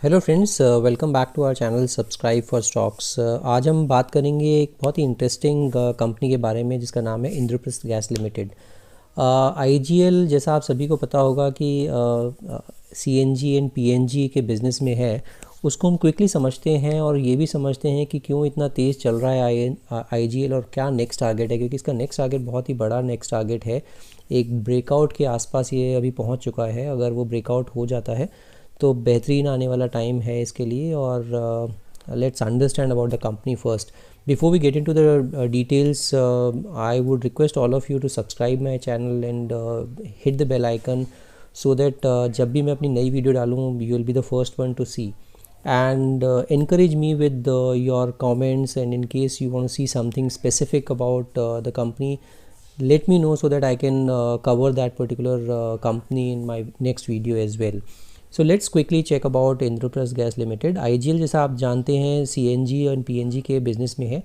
Hello friends, welcome back to our channel subscribe for stocks. आज हम बात करेंगे एक बहुत ही इंटरेस्टिंग कंपनी के बारे में जिसका नाम है इंद्रप्रस्थ गैस लिमिटेड। आईजीएल जैसा आप सभी को पता होगा कि सीएनजी एंड पीएनजी के बिज़नेस में है, उसको हम क्विकली समझते हैं और ये भी समझते हैं कि क्यों इतना तेज़ चल रहा है आईजीएल और क्या नेक्स्ट टारगेट है, क्योंकि इसका नेक्स्ट टारगेट बहुत ही बड़ा नेक्स्ट टारगेट है। एक ब्रेकआउट के आसपास ये अभी पहुंच चुका है। अगर वो ब्रेकआउट हो जाता है तो बेहतरीन आने वाला टाइम है इसके लिए। और let's understand about the company first before we get into the details. I would request all of you to subscribe my channel and hit the bell icon so that जब भी मैं अपनी नई वीडियो डालूँ you will be the first one to see, and encourage me with your comments, and in case you want to see something specific about the company, let me know so that I can cover that particular company in my next video as well. So let's quickly check about Indraprastha gas limited. IGL जैसा आप जानते हैं CNG और PNG के business में है,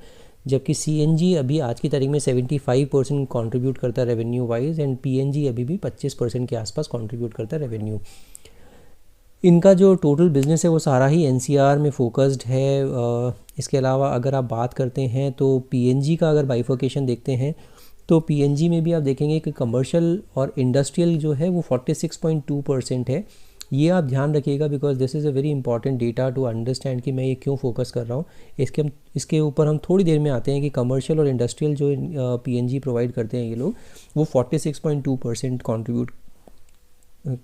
जबकि CNG अभी आज की तारीख में 75% कंट्रीब्यूट करता है रेवेन्यू वाइज, एंड पीएनजी अभी भी 25% के आसपास कंट्रीब्यूट करता है रेवेन्यू। इनका जो टोटल बिज़नेस है वो सारा ही एनसीआर में फोकस्ड है। इसके अलावा अगर आप बात करते हैं तो पीएनजी का अगर बाइफर्केशन देखते हैं तो पीएनजी में भी आप देखेंगे कि कमर्शियल और इंडस्ट्रियल जो है वो 46.2% है। ये आप ध्यान रखिएगा because this is a very important data to understand कि मैं ये क्यों फोकस कर रहा हूँ। इसके ऊपर हम थोड़ी देर में आते हैं कि कमर्शियल और इंडस्ट्रियल जो पीएनजी प्रोवाइड करते हैं ये लोग, वो 46.2% कॉन्ट्रीब्यूट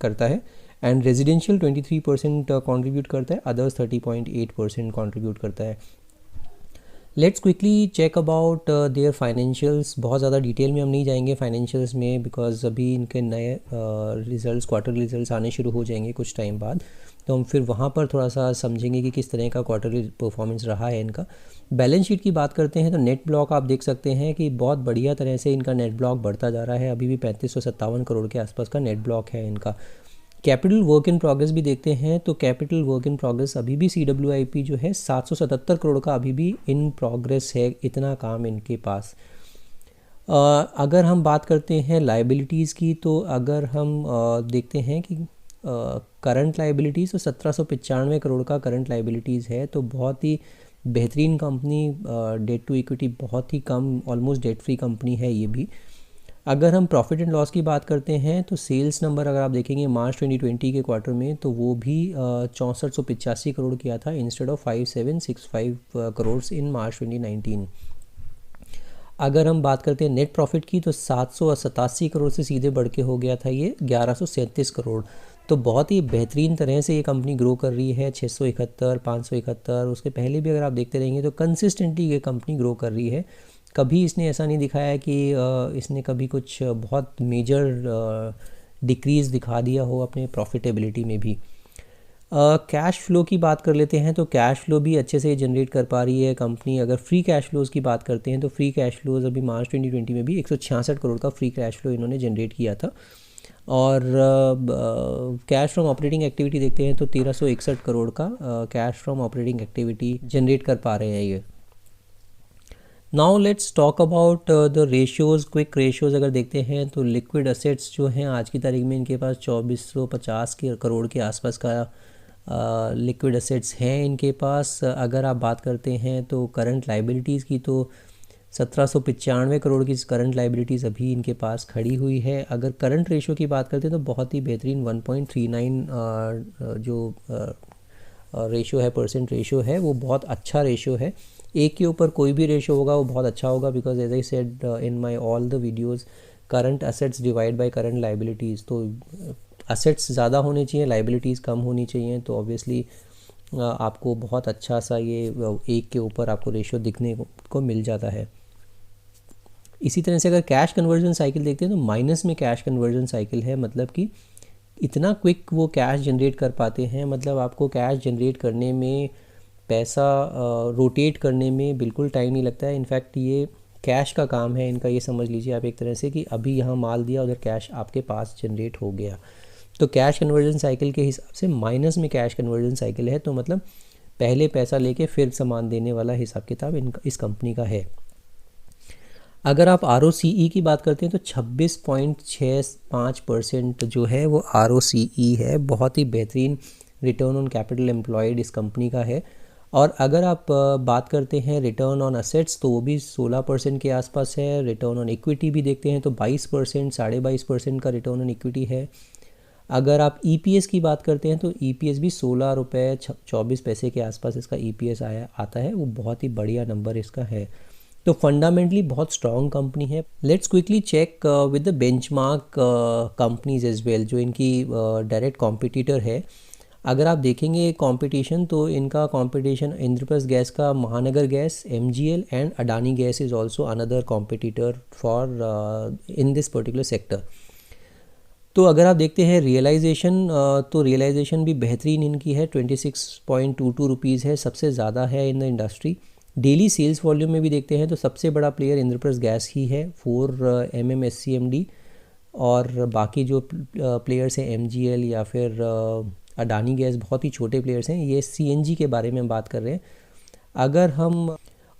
करता है, एंड रेजिडेंशियल 23% कंट्रीब्यूट करता है, अदर्स 30.8% कंट्रीब्यूट करता है। Let's quickly check about their financials. बहुत ज़्यादा डिटेल में हम नहीं जाएंगे फाइनेंशियल्स में बिकॉज अभी इनके नए रिजल्ट्स, क्वार्टरली रिजल्ट्स आने शुरू हो जाएंगे कुछ टाइम बाद, तो हम फिर वहाँ पर थोड़ा सा समझेंगे कि किस तरह का क्वार्टरली परफॉर्मेंस रहा है इनका। बैलेंस शीट की बात करते हैं तो नेट ब्लॉक आप देख सकते हैं कि बहुत बढ़िया तरह से इनका नेट ब्लॉक बढ़ता जा रहा है। अभी भी 3557 करोड़ के आसपास का नेट ब्लॉक है इनका। कैपिटल वर्क इन प्रोग्रेस भी देखते हैं तो कैपिटल वर्क इन प्रोग्रेस अभी भी CWIP जो है 777 करोड़ का अभी भी इन प्रोग्रेस है, इतना काम इनके पास। अगर हम बात करते हैं लाइबिलिटीज़ की तो अगर हम देखते हैं कि करंट लाइबिलिटीज़ तो 1795 करोड़ का करंट लाइबिलिटीज़ है, तो बहुत ही बेहतरीन कंपनी। डेट टू इक्विटी बहुत ही कम, ऑलमोस्ट डेट फ्री कंपनी है ये भी। अगर हम प्रॉफिट एंड लॉस की बात करते हैं तो सेल्स नंबर अगर आप देखेंगे मार्च 2020 के क्वार्टर में तो वो भी 6485 करोड़ किया था इंस्टेड ऑफ 5765 करोड़ इन मार्च 2019। अगर हम बात करते हैं नेट प्रॉफिट की तो 787 करोड़ से सीधे बढ़ के हो गया था ये 1137 करोड़। तो बहुत ही बेहतरीन तरह से ये कंपनी ग्रो कर रही है। 671, 571, उसके पहले भी अगर आप देखते रहेंगे तो कंसिस्टेंटली ये कंपनी ग्रो कर रही है। कभी इसने ऐसा नहीं दिखाया कि इसने कभी कुछ बहुत मेजर डिक्रीज़ दिखा दिया हो अपने प्रॉफिटेबिलिटी में भी। कैश फ्लो की बात कर लेते हैं तो कैश फ्लो भी अच्छे से जनरेट कर पा रही है कंपनी। अगर फ्री कैश फ्लोज़ की बात करते हैं तो फ्री कैश फ्लोज़ अभी मार्च 2020 में भी 166 करोड़ का फ्री कैश फ्लो इन्होंने जनरेट किया था। और कैश फ्रॉम ऑपरेटिंग एक्टिविटी देखते हैं तो 1361 करोड़ का cash from operating activity generate कर पा रहे हैं ये। Now let's talk about the ratios, quick ratios अगर देखते हैं तो लिक्विड असेट्स जो हैं आज की तारीख में इनके पास 2450 करोड़ के आसपास का लिक्विड असेट्स हैं इनके पास। अगर आप बात करते हैं तो करंट लाइबिलिटीज़ की तो 1795 करोड़ की करंट लाइबिलिटीज़ अभी इनके पास खड़ी हुई है। अगर करंट रेशियो की बात करते हैं तो बहुत ही बेहतरीन 1.39 जो रेशियो है, परसेंट रेशियो है, वो बहुत अच्छा रेशियो है। एक के ऊपर कोई भी रेशियो होगा वो बहुत अच्छा होगा because as I said in my all the videos, current assets divide by current liabilities. तो असेट्स ज़्यादा होने चाहिए, लाइबिलिटीज़ कम होनी चाहिए, तो ऑब्वियसली आपको बहुत अच्छा सा ये एक के ऊपर आपको रेशियो दिखने को मिल जाता है। इसी तरह से अगर कैश कन्वर्जन साइकिल देखते हैं तो माइनस में कैश कन्वर्जन साइकिल है, मतलब कि इतना क्विक वो कैश जनरेट कर पाते हैं। मतलब आपको कैश जनरेट करने में, पैसा रोटेट करने में बिल्कुल टाइम नहीं लगता है। इनफैक्ट ये कैश का काम है इनका, ये समझ लीजिए आप एक तरह से कि अभी यहाँ माल दिया उधर कैश आपके पास जनरेट हो गया। तो कैश कन्वर्जन साइकिल के हिसाब से माइनस में कैश कन्वर्जन साइकिल है, तो मतलब पहले पैसा लेके फिर सामान देने वाला हिसाब किताब इस कंपनी का है। अगर आप ROCE की बात करते हैं तो 26.65% जो है वो ROCE है, बहुत ही बेहतरीन रिटर्न ऑन कैपिटल एम्प्लॉयड इस कंपनी का है। और अगर आप बात करते हैं रिटर्न ऑन असेट्स तो वो भी 16% के आसपास है। रिटर्न ऑन इक्विटी भी देखते हैं तो 22%, 22.5% का रिटर्न ऑन इक्विटी है। अगर आप ईपीएस की बात करते हैं तो ईपीएस भी 16 रुपये 24 पैसे के आसपास इसका ईपीएस आता है, वो बहुत ही बढ़िया नंबर इसका है। तो फंडामेंटली बहुत स्ट्रॉन्ग कंपनी है। Let's quickly check with the benchmark companies as well, जो इनकी डायरेक्ट कॉम्पिटिटर है। अगर आप देखेंगे कंपटीशन तो इनका कंपटीशन इंद्रप्रस्थ गैस का महानगर gas, MGL and Adani gas is also another competitor for in this particular sector. तो अगर आप देखते हैं रियलाइजेशन, तो रियलाइजेशन भी बेहतरीन इनकी है, 26.22 रुपीज़ है, सबसे ज़्यादा है in the industry. Daily sales volume में भी देखते हैं तो सबसे बड़ा प्लेयर इंद्रप्रस्थ गैस ही है, 4 MMSCMD, और बाकी जो प्लेयर्स हैं एमजीएल या फिर अडानी गैस बहुत ही छोटे प्लेयर्स हैं। ये सीएनजी के बारे में बात कर रहे हैं। अगर हम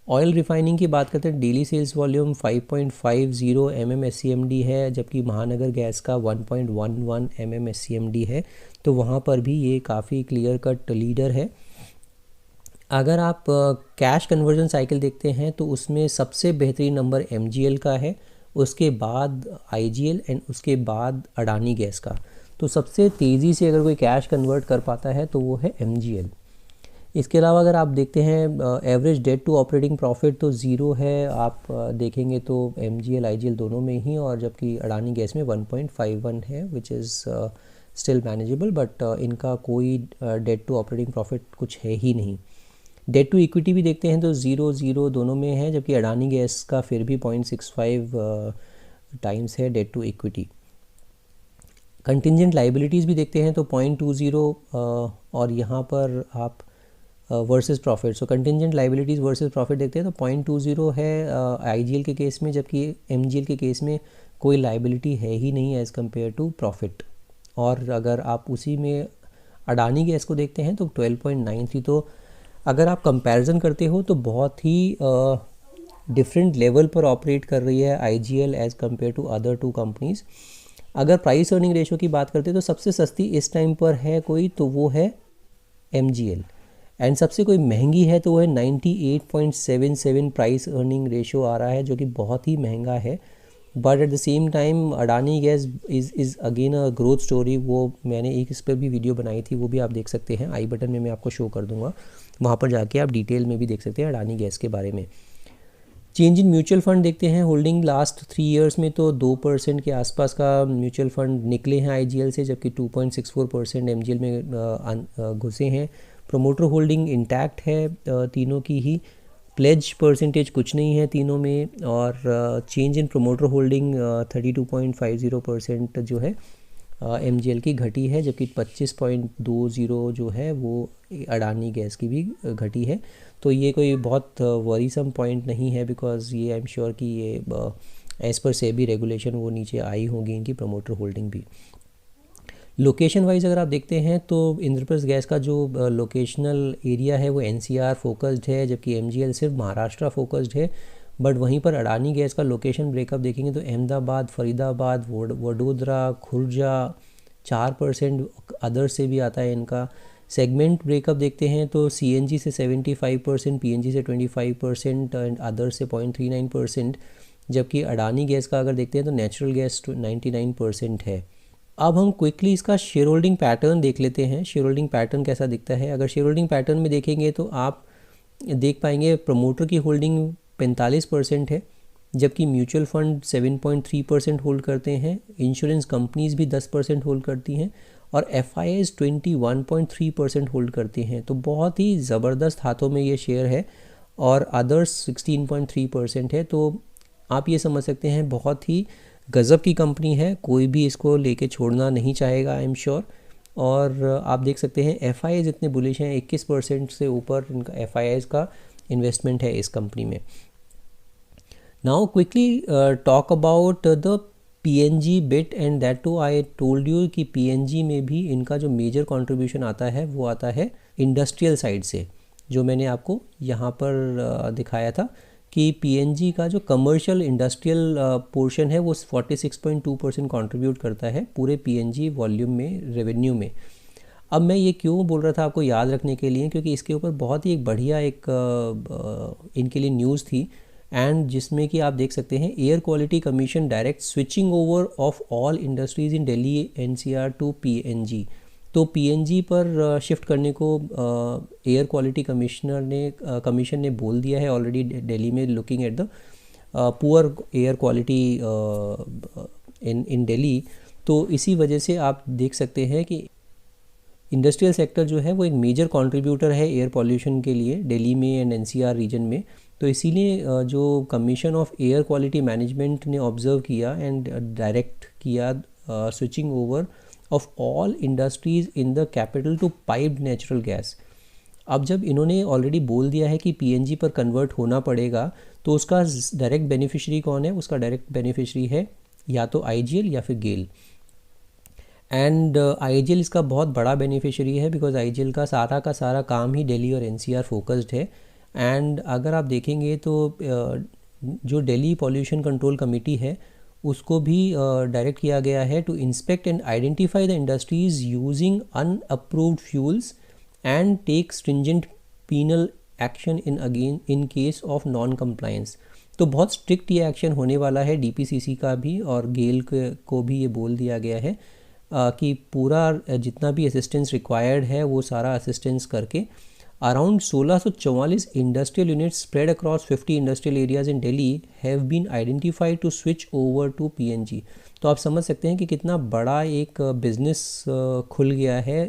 ऑयल रिफाइनिंग की बात करते हैं, डेली सेल्स वॉल्यूम 5.50 MMSCMD है, जबकि महानगर गैस का 1.11 MMSCMD है। तो वहाँ पर भी ये काफ़ी क्लियर कट लीडर है। अगर आप कैश कन्वर्जन साइकिल देखते हैं तो उसमें सबसे बेहतरीन नंबर एमजीएल का है, उसके बाद आईजीएल एंड उसके बाद अडानी गैस का। तो सबसे तेज़ी से अगर कोई कैश कन्वर्ट कर पाता है तो वो है एमजीएल। इसके अलावा अगर आप देखते हैं average debt to operating profit तो ज़ीरो है, आप देखेंगे तो एमजीएल आईजीएल दोनों में ही, और जबकि अडानी गैस में 1.51 है which is still manageable, but इनका कोई डेट टू ऑपरेटिंग प्रॉफिट कुछ है ही नहीं। डेट टू इक्विटी भी देखते हैं तो 0 दोनों में है, जबकि अडानी गैस का फिर भी 0.65 टाइम्स है debt to equity. Contingent liabilities भी देखते हैं तो 0.20, और यहाँ पर आप versus profit, so contingent liabilities versus profit देखते हैं तो 0.20 है आईजीएल के केस में, जबकि एमजीएल के केस में कोई लाइबिलिटी है ही नहीं एज़ कम्पेयर टू प्रॉफिट। और अगर आप उसी में अडानी गैस को देखते हैं तो 12.93। तो अगर आप कंपैरिजन करते हो तो बहुत ही डिफरेंट लेवल पर ऑपरेट कर रही है IGL as compared to other 2 companies. अगर प्राइस अर्निंग रेशो की बात करते हैं तो सबसे सस्ती इस टाइम पर है कोई तो वो है एमजीएल, एंड सबसे कोई महंगी है तो वो है 98.77 प्राइस अर्निंग रेशो आ रहा है, जो कि बहुत ही महंगा है। But at the same time Adani gas is again a growth story. वो मैंने एक इस पर भी वीडियो बनाई थी, वो भी आप देख सकते हैं, आई बटन में मैं आपको शो कर दूंगा, वहाँ पर जाके आप डिटेल में भी देख सकते हैं अडानी गैस के बारे में। चेंज इन म्यूचुअल फंड देखते हैं, होल्डिंग लास्ट 3 ईयर्स में तो 2% के आसपास का म्यूचुअल फंड निकले हैं आईजीएल से, जबकि 2.64% एमजीएल में घुसे हैं। प्रोमोटर होल्डिंग इंटैक्ट है तीनों की ही, प्लेज परसेंटेज कुछ नहीं है तीनों में, और चेंज इन प्रोमोटर होल्डिंग 32.50% जो है एमजीएल की घटी है, जबकि 25.20 जो है वो अडानी गैस की भी घटी है। तो ये कोई बहुत वरीसम पॉइंट नहीं है, बिकॉज ये आई एम श्योर कि ये एज़ पर सेबी रेगुलेशन वो नीचे आई होगी इनकी प्रोमोटर होल्डिंग भी। लोकेशन वाइज अगर आप देखते हैं तो इंद्रप्रस्थ गैस का जो लोकेशनल एरिया है वो एनसीआर फोकस्ड है, जबकि एमजीएल सिर्फ महाराष्ट्र फोकस्ड है। बट वहीं पर अडानी गैस का लोकेशन ब्रेकअप देखेंगे तो अहमदाबाद, फरीदाबाद, वडोदरा, खुर्जा, 4% अदर से भी आता है इनका। सेगमेंट ब्रेकअप देखते हैं तो सीएनजी से 75%, पीएनजी से 25% एंड अदर से 0.39%, जबकि अडानी गैस का अगर देखते हैं तो नेचुरल गैस 99% है। अब हम क्विकली इसका शेयर होल्डिंग पैटर्न देख लेते हैं, शेयर होल्डिंग पैटर्न कैसा दिखता है। अगर शेयर होल्डिंग पैटर्न में देखेंगे तो आप देख पाएंगे प्रमोटर की होल्डिंग 45% है, जबकि म्यूचुअल फंड 7.3% होल्ड करते हैं, इंश्योरेंस कंपनीज भी 10% होल्ड करती हैं, और एफआईआईज 21.3% होल्ड करती हैं। तो बहुत ही ज़बरदस्त हाथों में ये शेयर है, और अदर्स 16.3% है। तो आप ये समझ सकते हैं बहुत ही गज़ब की कंपनी है, कोई भी इसको लेके छोड़ना नहीं चाहेगा आई एम श्योर। और आप देख सकते हैं एफआईआईज इतने बुलिश हैं, 21% से ऊपर इनका एफआईआईज का इन्वेस्टमेंट है इस कंपनी में। Now quickly talk about the PNG bit, and that too I told you कि पीएनजी में भी इनका जो मेजर कंट्रीब्यूशन आता है वो आता है इंडस्ट्रियल साइड से, जो मैंने आपको यहाँ पर दिखाया था कि पीएनजी का जो कमर्शियल इंडस्ट्रियल पोर्शन है वो 46.2% कंट्रीब्यूट करता है पूरे पीएनजी वॉल्यूम में, रेवेन्यू में। अब मैं ये क्यों बोल रहा था आपको याद रखने के लिए, क्योंकि इसके ऊपर बहुत ही एक बढ़िया एक इनके लिए न्यूज़ थी, एंड जिसमें कि आप देख सकते हैं air quality commission direct switching over of all industries in Delhi NCR to PNG. तो पीएनजी पर शिफ्ट करने को एयर क्वालिटी कमीशन ने बोल दिया है ऑलरेडी दिल्ली में, looking at the poor air quality in Delhi. तो इसी वजह से आप देख सकते हैं कि इंडस्ट्रियल सेक्टर जो है वो एक मेजर कंट्रीब्यूटर है एयर पॉल्यूशन के लिए दिल्ली में एंड एनसीआर रीजन में। तो इसीलिए जो commission of air quality management ने ऑब्जर्व किया एंड डायरेक्ट किया switching over of all industries in the capital to piped natural gas. अब जब इन्होंने ऑलरेडी बोल दिया है कि पीएनजी पर कन्वर्ट होना पड़ेगा, तो उसका डायरेक्ट बेनिफिशियरी कौन है? उसका डायरेक्ट बेनिफिशियरी है या तो आईजीएल या फिर गेल। एंड आईजीएल इसका बहुत बड़ा बेनिफिशियरी है, बिकॉज आईजीएल का सारा काम ही दिल्ली और एनसीआर फोकस्ड है। एंड अगर आप देखेंगे तो जो दिल्ली पॉल्यूशन कंट्रोल कमेटी है उसको भी डायरेक्ट किया गया है to inspect and identify the industries using unapproved fuels and take stringent penal action in case of non compliance. तो बहुत स्ट्रिक्ट ये एक्शन होने वाला है डीपीसीसी का भी, और गेल को भी ये बोल दिया गया है कि पूरा जितना भी असिस्टेंस रिक्वायर्ड है वो सारा असिस्टेंस करके around 1644 industrial units spread across 50 industrial areas in Delhi have been identified to switch over to PNG. तो आप समझ सकते हैं कि कितना बड़ा एक बिजनेस खुल गया है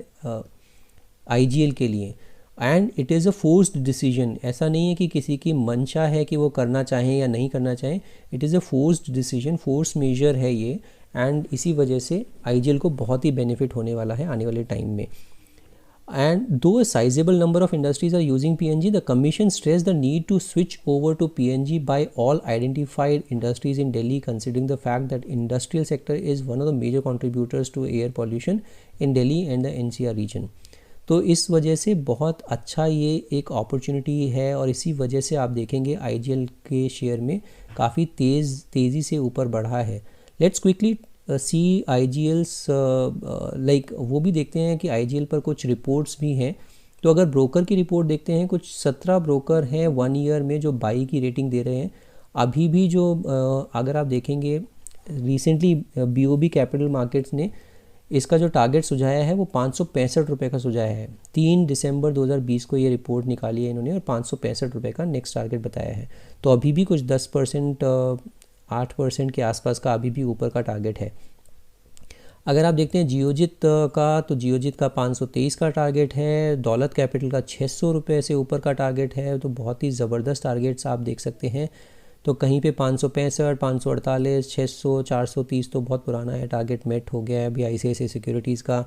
आईजीएल के लिए। And it is a forced decision, ऐसा नहीं है कि किसी की मंशा है कि वो करना चाहें या नहीं करना चाहें, it is a forced decision, force majeure है ये। एंड इसी वजह से आईजीएल को बहुत ही बेनिफिट होने वाला है आने वाले टाइम में। And though a sizable number of industries are using PNG, the Commission stressed the need to switch over to PNG by all identified industries in Delhi, considering the fact that industrial sector is one of the major contributors to air pollution in Delhi and the NCR region. तो इस वजह से बहुत अच्छा ये एक opportunity है, और इसी वजह से आप देखेंगे आईजीएल के शेयर में काफ़ी तेज़ी से ऊपर बढ़ा है। लेट्स क्विकली सी आईजीएल्स लाइक वो भी देखते हैं कि आईजीएल पर कुछ रिपोर्ट्स भी हैं। तो अगर ब्रोकर की रिपोर्ट देखते हैं, कुछ 17 ब्रोकर हैं 1 ईयर में जो बाई की रेटिंग दे रहे हैं। अभी भी जो अगर आप देखेंगे रिसेंटली बीओबी कैपिटल मार्केट्स ने इसका जो टारगेट सुझाया है वो 565 रुपये का सुझाया है। 3 दिसंबर 2020 को ये रिपोर्ट निकाली है इन्होंने, और 565 रुपये का नेक्स्ट टारगेट बताया है। तो अभी भी कुछ 10% 8% के आसपास का अभी भी ऊपर का टारगेट है। अगर आप देखते हैं जियोजित का, तो जियोजित का 523 का टारगेट है, दौलत कैपिटल का 600 रुपये से ऊपर का टारगेट है। तो बहुत ही ज़बरदस्त टारगेट्स आप देख सकते हैं। तो कहीं पे 565, 548, 600, 430 तो बहुत पुराना है, टारगेट मेट हो गया है अभी आईसीआईसीआई सिक्योरिटीज़ का।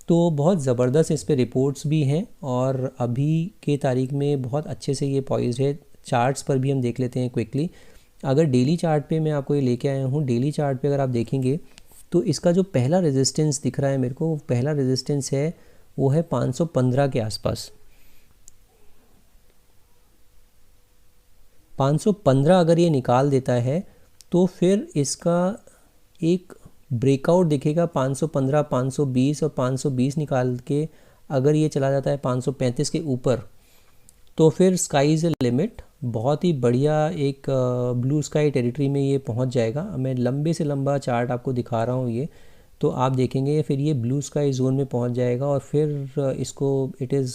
तो बहुत ज़बरदस्त इस पे रिपोर्ट्स भी हैं, और अभी के तारीख में बहुत अच्छे से ये पॉइज्ड है। चार्ट्स पर भी हम देख लेते हैं क्विकली। अगर डेली चार्ट पे मैं आपको ये लेके आया हूँ, डेली चार्ट पे अगर आप देखेंगे तो इसका जो पहला रेजिस्टेंस दिख रहा है मेरे को, पहला रेजिस्टेंस है वो है 515 के आसपास। 515 अगर ये निकाल देता है तो फिर इसका एक ब्रेकआउट दिखेगा 515, 520 और 520 निकाल के अगर ये चला जाता है 535 के ऊपर, तो फिर स्काई इज़ अ लिमिट। बहुत ही बढ़िया एक ब्लू स्काई टेरिटरी में ये पहुंच जाएगा। मैं लंबे से लंबा चार्ट आपको दिखा रहा हूँ ये, तो आप देखेंगे फिर ये ब्लू स्काई जोन में पहुंच जाएगा, और फिर इसको इट इज़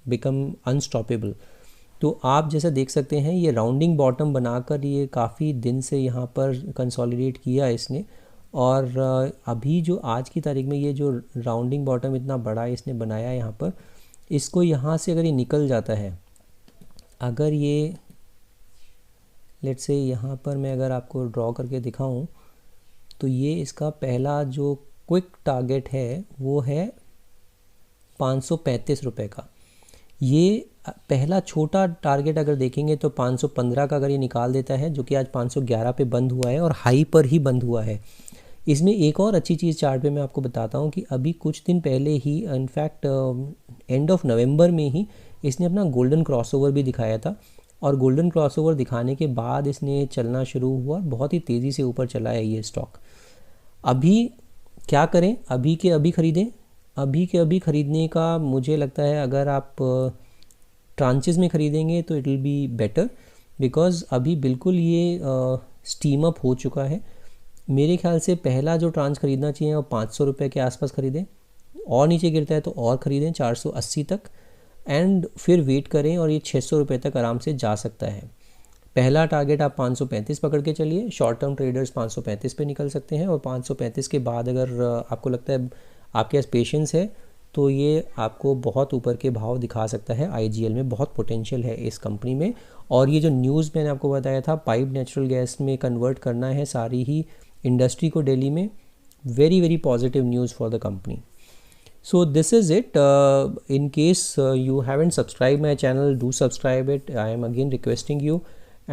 बिकम अनस्टॉपेबल। तो आप जैसा देख सकते हैं ये राउंडिंग बॉटम बनाकर ये काफ़ी दिन से यहाँ पर कंसोलिडेट किया इसने, और अभी जो आज की तारीख में ये जो राउंडिंग बॉटम इतना बड़ा इसने बनाया यहाँ पर, इसको यहाँ से अगर ये निकल जाता है, अगर ये लेट्स से यहाँ पर मैं अगर आपको ड्रॉ करके दिखाऊं, तो ये इसका पहला जो क्विक टारगेट है वो है 535 रुपये का। ये पहला छोटा टारगेट अगर देखेंगे तो 515 का अगर ये निकाल देता है, जो कि आज 511 पे बंद हुआ है और हाई पर ही बंद हुआ है। इसमें एक और अच्छी चीज़ चार्ट पे मैं आपको बताता हूँ कि अभी कुछ दिन पहले ही, इनफैक्ट एंड ऑफ नवंबर में ही इसने अपना गोल्डन क्रॉसओवर भी दिखाया था, और गोल्डन क्रॉसओवर दिखाने के बाद इसने चलना शुरू हुआ, बहुत ही तेज़ी से ऊपर चला है ये स्टॉक। अभी क्या करें? अभी के अभी ख़रीदें, अभी के अभी ख़रीदने का मुझे लगता है अगर आप ट्रांचेस में ख़रीदेंगे तो it will be better, because अभी बिल्कुल ये स्टीम अप हो चुका है। मेरे ख्याल से पहला जो ट्रांच ख़रीदना चाहिए वो 500 रुपये के आसपास ख़रीदें, और नीचे गिरता है तो और ख़रीदें 480 तक, एंड फिर वेट करें और ये 600 रुपये तक आराम से जा सकता है। पहला टारगेट आप 535 पकड़ के चलिए, शॉर्ट टर्म ट्रेडर्स 535 पे निकल सकते हैं, और 535 के बाद अगर आपको लगता है आपके पास पेशेंस है तो ये आपको बहुत ऊपर के भाव दिखा सकता है। आईजीएल में बहुत पोटेंशियल है इस कंपनी में, और ये जो न्यूज़ मैंने आपको बताया था पाइप नेचुरल गैस में कन्वर्ट करना है सारी ही इंडस्ट्री को दिल्ली में, very very positive news for the company. So this is it. In case you haven't subscribed my channel, do subscribe it. I am again requesting you.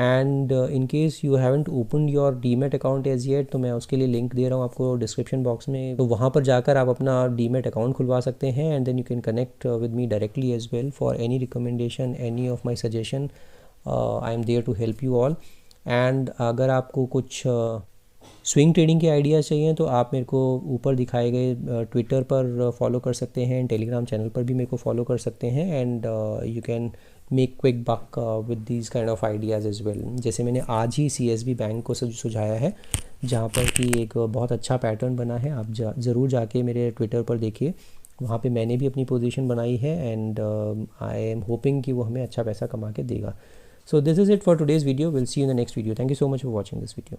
And in case you haven't opened your demat account as yet, तो मैं उसके लिए link दे रहा हूँ आपको description box में, तो वहाँ पर जाकर आप अपना डीमैट अकाउंट खुलवा सकते हैं, and then you can connect with me directly as well for any recommendation, any of my suggestion. I am there to help you all. And अगर आपको कुछ स्विंग ट्रेडिंग के आइडियाज़ चाहिए तो आप मेरे को ऊपर दिखाए गए ट्विटर पर फॉलो कर सकते हैं, टेलीग्राम चैनल पर भी मेरे को फॉलो कर सकते हैं, and you can make quick buck with these kind of ideas as well. जैसे मैंने आज ही सीएसबी बैंक को सुझाया है, जहाँ पर कि एक बहुत अच्छा पैटर्न बना है. आप ज़रूर जाके मेरे ट्विटर पर देखिए, वहाँ पे मैंने भी अपनी पोजीशन बनाई है, एंड आई एम होपिंग कि वो हमें अच्छा पैसा कमा के देगा. So this is it for today's video. We'll see you in the next video. Thank you so much for watching this video.